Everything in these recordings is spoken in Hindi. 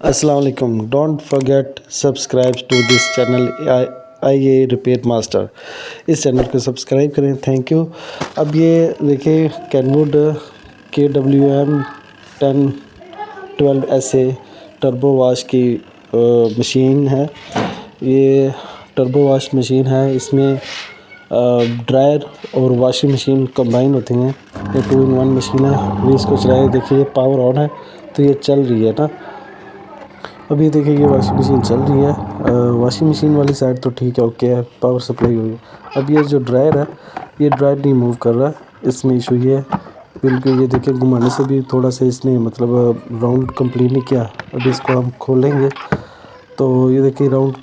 अस्सलाम वालेकुम। Don't forget subscribe to this channel I repair master. इस चैनल को सब्सक्राइब करें। Thank you. अब ये देखिए Kenwood KWM 1012SA turbo wash की मशीन है। ये टर्बो वाश मशीन है। इसमें ड्रायर और वॉशिंग मशीन कंबाइन होती हैं। ये 2 in 1 मशीन है। अभी इसको चलाए देखिए पावर ऑन है तो ये चल रही है ना। अभी देखिए ये वॉशिंग मशीन चल रही है। वॉशिंग मशीन वाली साइड तो ठीक है, ओके है, पावर सप्लाई हुई है। अब ये जो ड्रायर है ये ड्रायर नहीं मूव कर रहा है, इसमें इशू ये है। बिल्कुल ये देखिए घुमाने से भी थोड़ा सा इसने मतलब राउंड कंप्लीट नहीं किया। अभी इसको हम खोलेंगे तो ये देखिए राउंड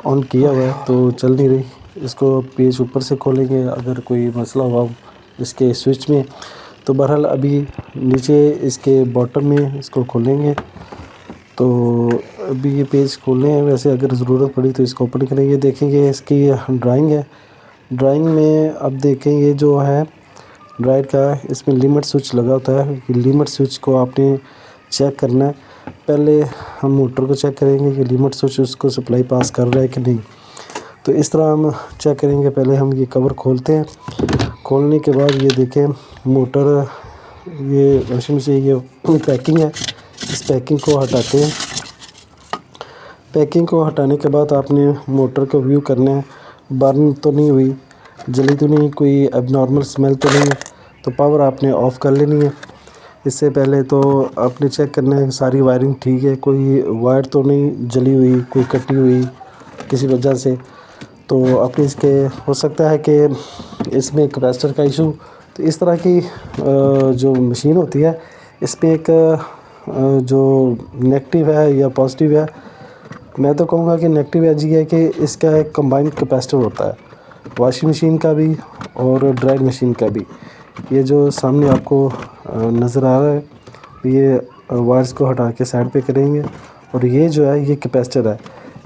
ऑन किया हुआ है तो चल नहीं रही। इसको पेज ऊपर से खोलेंगे अगर कोई मसला हुआ इसके स्विच में। तो बहरहाल अभी नीचे इसके बॉटम में इसको खोलेंगे तो अभी ये पेज खोलने हैं। वैसे अगर ज़रूरत पड़ी तो इसको ओपन करेंगे। देखेंगे इसकी ड्राइंग है। ड्राइंग में अब देखेंगे जो है ड्राइवर का इसमें लिमिट स्विच लगा होता है। लिमिट स्विच को आपने चेक करना है। पहले हम मोटर को चेक करेंगे कि लिमिट स्विच उसको सप्लाई पास कर रहा है कि नहीं। तो इस तरह हम चेक करेंगे। पहले हम ये कवर खोलते हैं। खोलने के बाद ये देखें मोटर, ये वॉशिंग मशीन, ये पैकिंग है। इस पैकिंग को हटाते हैं। पैकिंग को हटाने के बाद आपने मोटर को व्यू करना है। बर्न तो नहीं हुई, जली तो नहीं, कोई एबनॉर्मल स्मेल तो नहीं है। तो पावर आपने ऑफ़ कर लेनी है। इससे पहले तो आपने चेक करना है सारी वायरिंग ठीक है, कोई वायर तो नहीं जली हुई, कोई कटी हुई किसी वजह से। तो आपने इसके हो सकता है कि इसमें कैपेसिटर का इशू। तो इस तरह की जो मशीन होती है इसमें एक जो नेगेटिव है या पॉजिटिव है, मैं तो कहूँगा कि नेगेटिव एज ये है कि इसका एक कंबाइंड कैपेसिटर होता है, वॉशिंग मशीन का भी और ड्राइंग मशीन का भी। ये जो सामने आपको नज़र आ रहा है, ये वायर्स को हटा के साइड पे करेंगे और ये जो है ये कैपेसिटर है।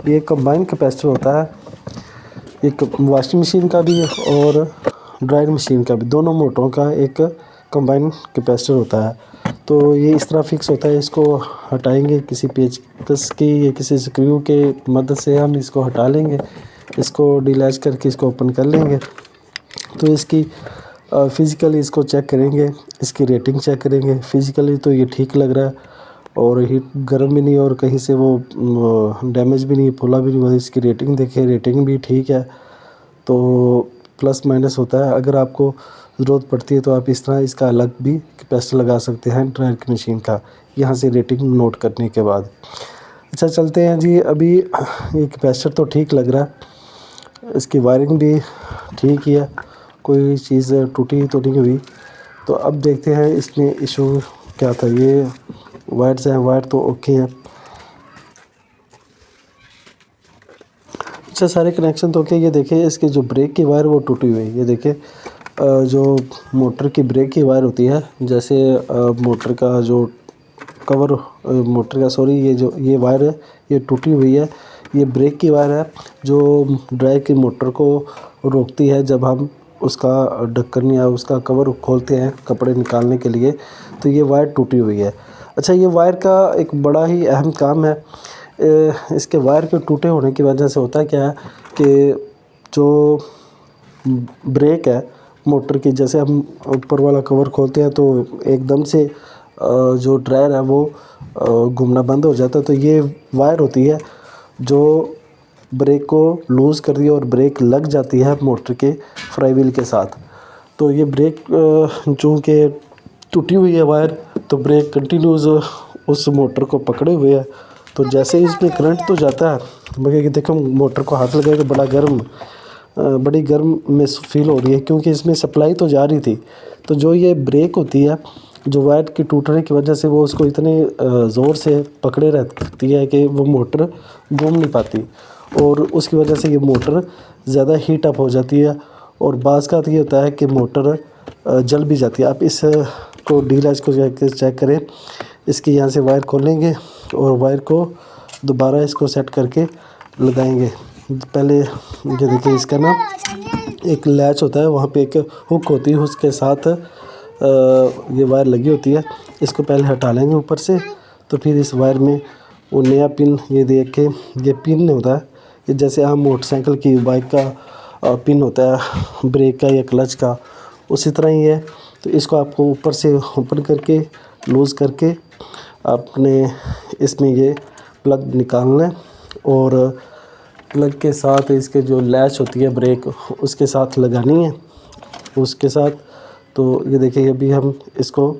ये कंबाइंड कैपेसिटर होता है, एक वॉशिंग मशीन का भी और ड्राइंग मशीन का भी, दोनों मोटरों का एक कंबाइंड कैपेसिटर होता है। तो ये इस तरह फिक्स होता है। इसको हटाएंगे किसी पेचकस की या किसी स्क्रू के मदद से हम इसको हटा लेंगे। इसको डिलैच करके इसको ओपन कर लेंगे। तो इसकी फ़िज़िकली इसको चेक करेंगे, इसकी रेटिंग चेक करेंगे। फ़िज़िकली तो ये ठीक लग रहा है और हीट गर्म भी नहीं और कहीं से वो डैमेज भी नहीं, फूला भी नहीं हुआ। इसकी रेटिंग देखें, रेटिंग भी ठीक है। तो प्लस माइनस होता है। अगर आपको ज़रूरत पड़ती है तो आप इस तरह इसका अलग भी कैपेसिटर लगा सकते हैं ड्रायर की मशीन का, यहाँ से रेटिंग नोट करने के बाद। अच्छा चलते हैं जी। अभी ये कैपेसिटर तो ठीक लग रहा है, इसकी वायरिंग भी ठीक ही है, कोई चीज़ टूटी तो नहीं हुई। तो अब देखते हैं इसमें इशू क्या था। ये वायर्स हैं, वायर तो ओके हैं। अच्छा सारे कनेक्शन तो ओके। ये देखिए इसकी जो ब्रेक की वायर वो टूटी हुई है। ये देखिए जो मोटर की ब्रेक की वायर होती है, जैसे मोटर का जो कवर मोटर का सॉरी ये जो ये वायर है ये टूटी हुई है। ये ब्रेक की वायर है जो ड्राइव की मोटर को रोकती है जब हम उसका ढक्कन या उसका कवर खोलते हैं कपड़े निकालने के लिए। तो ये वायर टूटी हुई है। अच्छा ये वायर का एक बड़ा ही अहम काम है। इसके वायर के टूटे होने की वजह से होता क्या है कि जो ब्रेक है मोटर की, जैसे हम ऊपर वाला कवर खोलते हैं तो एकदम से जो ड्रायर है वो घूमना बंद हो जाता है। तो ये वायर होती है जो ब्रेक को लूज़ कर दी और ब्रेक लग जाती है मोटर के फ्लाई व्हील के साथ। तो ये ब्रेक चूँकि टूटी हुई है वायर, तो ब्रेक कंटिन्यूस उस मोटर को पकड़े हुए है। तो जैसे ही इसमें करंट तो जाता है, मगर देखो मोटर को हाथ लगाए तो बड़ी गर्म में फील हो रही है क्योंकि इसमें सप्लाई तो जा रही थी। तो जो ये ब्रेक होती है, जो वायर की टूटने की वजह से वो उसको इतने ज़ोर से पकड़े रहती है कि वो मोटर घूम नहीं पाती और उसकी वजह से ये मोटर ज़्यादा हीट अप हो जाती है और बाज़ का ये होता है कि मोटर जल भी जाती है। आप इस को डीलैच को चेक करें। इसकी यहाँ से वायर खोलेंगे और वायर को दोबारा इसको सेट करके लगाएंगे। पहले ये देखिए इसका ना एक लैच होता है, वहाँ पे एक हुक होती है, उसके साथ ये वायर लगी होती है। इसको पहले हटा लेंगे ऊपर से, तो फिर इस वायर में वो नया पिन ये देख के, ये पिन होता है ये जैसे हम मोटरसाइकिल की बाइक का पिन होता है ब्रेक का या क्लच का, उसी तरह ही है। तो इसको आपको ऊपर से ओपन करके लूज़ करके आपने इसमें ये प्लग निकालना है और प्लग के साथ इसके जो लैच होती है ब्रेक उसके साथ लगानी है उसके साथ। तो ये देखिए अभी हम इसको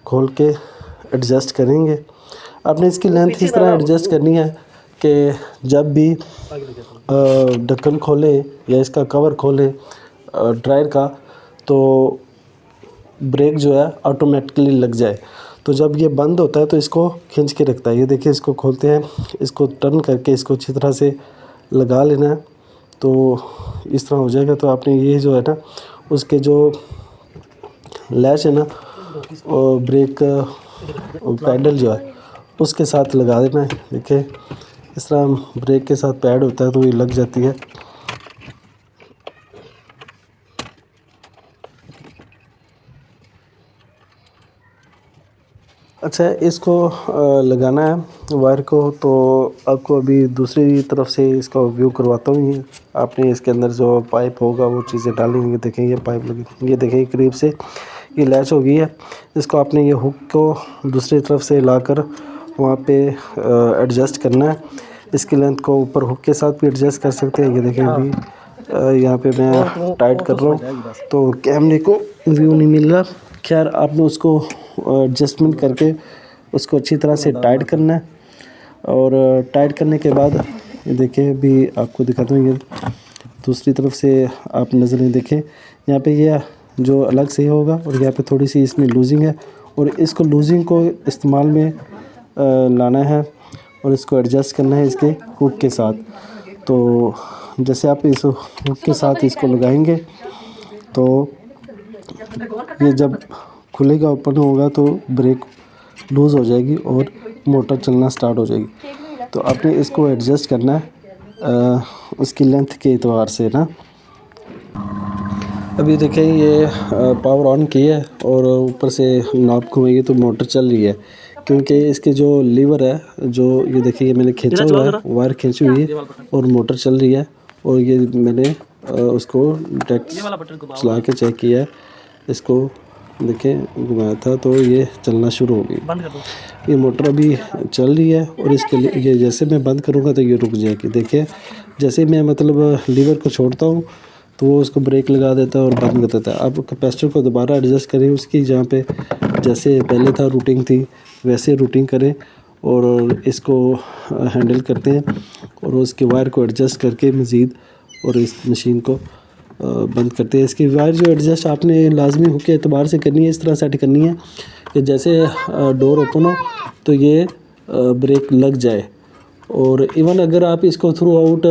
खोल के एडजस्ट करेंगे। आपने इसकी लेंथ इस तरह एडजस्ट करनी है कि जब भी ढक्कन खोले या इसका कवर खोले ड्रायर का, तो ब्रेक जो है ऑटोमेटिकली लग जाए। तो जब ये बंद होता है तो इसको खींच के रखता है। ये देखिए इसको खोलते हैं, इसको टर्न करके इसको अच्छी तरह से लगा लेना है, तो इस तरह हो जाएगा। तो आपने ये जो है ना उसके जो लैच है ना ब्रेक पैडल जो है उसके साथ लगा देना है। देखिए इस तरह ब्रेक के साथ पैड होता है तो ये लग जाती है। अच्छा इसको लगाना है वायर को, तो आपको अभी दूसरी तरफ से इसका व्यू करवाता हूँ। ये आपने इसके अंदर जो पाइप होगा वो चीज़ें डालेंगे। देखें ये पाइप लगी, ये देखें करीब से ये लैच हो गई है। इसको आपने ये हुक को दूसरी तरफ से लाकर वहाँ पे एडजस्ट करना है। इसकी लेंथ को ऊपर हुक के साथ भी एडजस्ट कर सकते हैं। ये देखें अभी यहाँ पे मैं टाइट कर रहा हूँ तो कैमरे को व्यू नहीं मिल रहा। खैर आपने उसको एडजस्टमेंट करके उसको अच्छी तरह से टाइट करना है और टाइट करने के बाद ये देखें अभी आपको दिखाता हूँ। ये दूसरी तरफ से आप नज़रें देखें, यहाँ पे ये जो अलग से होगा और यहाँ पे थोड़ी सी इसमें लूजिंग है और इसको लूजिंग को इस्तेमाल में लाना है और इसको एडजस्ट करना है इसके हुक के साथ। तो जैसे आप इस हुक के साथ इसको लगाएंगे तो ये जब खुलेगा ओपन होगा तो ब्रेक लूज़ हो जाएगी और मोटर चलना स्टार्ट हो जाएगी। तो आपने इसको एडजस्ट करना है उसकी लेंथ के एतबार से ना। अभी देखें ये पावर ऑन की है और ऊपर से नॉब घुमाइए तो मोटर चल रही है, क्योंकि इसके जो लीवर है जो ये देखिए मैंने खींचा हुआ है, वायर खींची हुई है और मोटर चल रही है। और ये मैंने उसको डायरेक्ट चला के चेक किया है, इसको देखें घुमाया था तो ये चलना शुरू हो गई। ये मोटर अभी चल रही है और इसके लिए ये जैसे मैं बंद करूँगा तो ये रुक जाएगी। देखिए जैसे मैं मतलब लीवर को छोड़ता हूँ तो वो उसको ब्रेक लगा देता है और बंद कर देता है। अब कैपेसिटर को दोबारा एडजस्ट करें उसकी, जहाँ पे जैसे पहले था रूटिंग थी वैसे रूटिंग करें और इसको हैंडल करते हैं और उसके वायर को एडजस्ट करके मज़ीद और इस मशीन को बंद करते हैं। इसकी वायर जो एडजस्ट आपने लाजमी हुक के एतबार से करनी है, इस तरह सेट करनी है कि जैसे डोर ओपन हो तो ये ब्रेक लग जाए। और इवन अगर आप इसको थ्रू आउट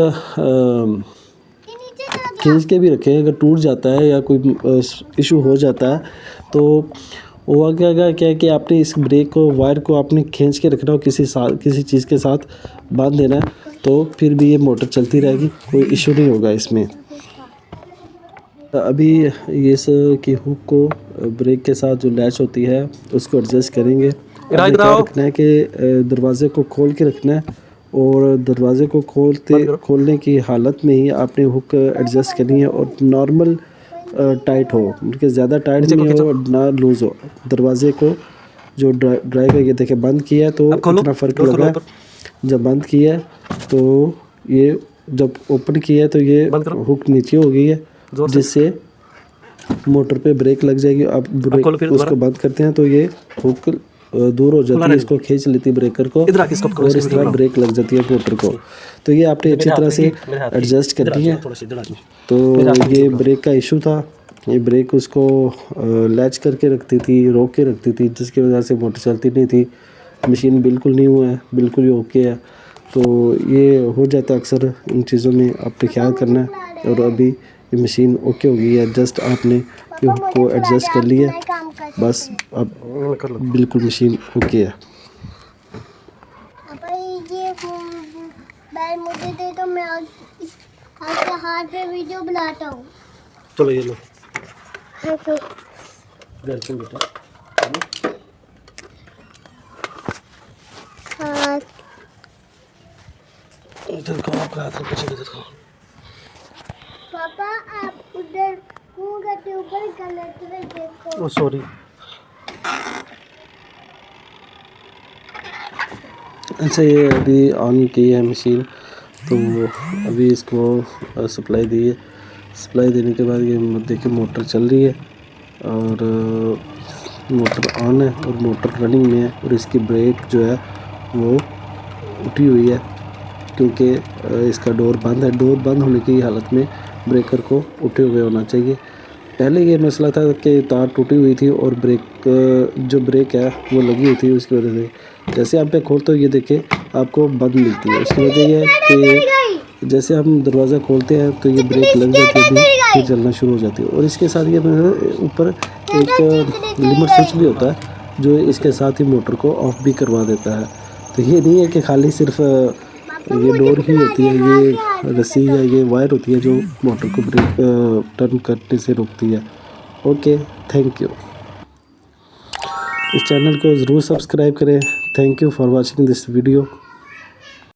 खींच के भी रखें, अगर टूट जाता है या कोई इशू हो जाता है तो वो क्या है कि आपने इस ब्रेक को वायर को आपने खींच के रखना हो, किसी चीज़ के साथ बांध देना है, तो फिर भी ये मोटर चलती रहेगी, कोई इशू नहीं होगा इसमें। अभी ये की हुक को ब्रेक के साथ जो लैच होती है उसको एडजस्ट करेंगे। क्या रखना है कि दरवाज़े को खोल के रखना है और दरवाज़े को खोलने की हालत में ही आपने हुक एडजस्ट करनी है और नॉर्मल टाइट हो, उनके ज़्यादा टाइट नहीं हो ना लूज़ हो। दरवाज़े को जो ड्राई का ये देखे बंद किया है तो इतना फ़र्क लगा, जब बंद किया है तो ये जब ओपन किया है तो ये हुक नीचे हो गई है जिससे मोटर पे ब्रेक लग जाएगी। अब ब्रेक उसको बंद करते हैं तो ये हुक दूर हो जाती है, इसको खींच लेती है ब्रेकर को और इस तरह ब्रेक लग जाती है मोटर को। तो ये आपने अच्छी तरह से एडजस्ट करनी है। तो ये ब्रेक का इशू था, ये ब्रेक उसको लैच करके रखती थी, रोक के रखती थी, जिसकी वजह से मोटर चलती नहीं थी। मशीन बिल्कुल नहीं हुआ है, बिल्कुल ही ओके है। तो ये हो जाता है अक्सर, इन चीज़ों में आपने ख्याल करना है। और अभी ये मशीन ओके हो गई है, जस्ट आपने ये को एडजस्ट कर लिया, बस अब बिल्कुल मशीन ओके है। मुझे दे तो मैं आपके हाथ पे वीडियो बनाता हूँ। चलो ये लो हाँ इधर को आप हाथ रखो, इधर को। पापा आप उधर मुंह के ऊपर कलर देखो। ओ सॉरी। अच्छा, ये अभी ऑन की है मशीन, तो अभी इसको सप्लाई दी है। सप्लाई देने के बाद ये देखिए मोटर चल रही है और मोटर ऑन है और मोटर रनिंग में है, और इसकी ब्रेक जो है वो उठी हुई है क्योंकि इसका डोर बंद है। डोर बंद होने की हालत में ब्रेकर को उठे हुए होना चाहिए। पहले ये मसला था कि तार टूटी हुई थी और जो ब्रेक है वो लगी हुई थी, उसकी वजह से जैसे आप पे खोलते हो ये देखिए आपको बंद मिलती है। उसकी वजह ये है कि जैसे हम दरवाज़ा खोलते हैं तो ये ब्रेक लग जाती है, फिर चलना शुरू हो जाती है। और इसके साथ ये ऊपर एक लिमिट स्विच भी होता है जो इसके साथ ही मोटर को ऑफ भी करवा देता है। तो ये नहीं है कि खाली सिर्फ ये डोर ही होती है, ये रस्सी या ये वायर होती है जो मोटर को ब्रेक टर्न करने से रोकती है। Okay, thank you. इस चैनल को ज़रूर सब्सक्राइब करें। Thank you for watching this video.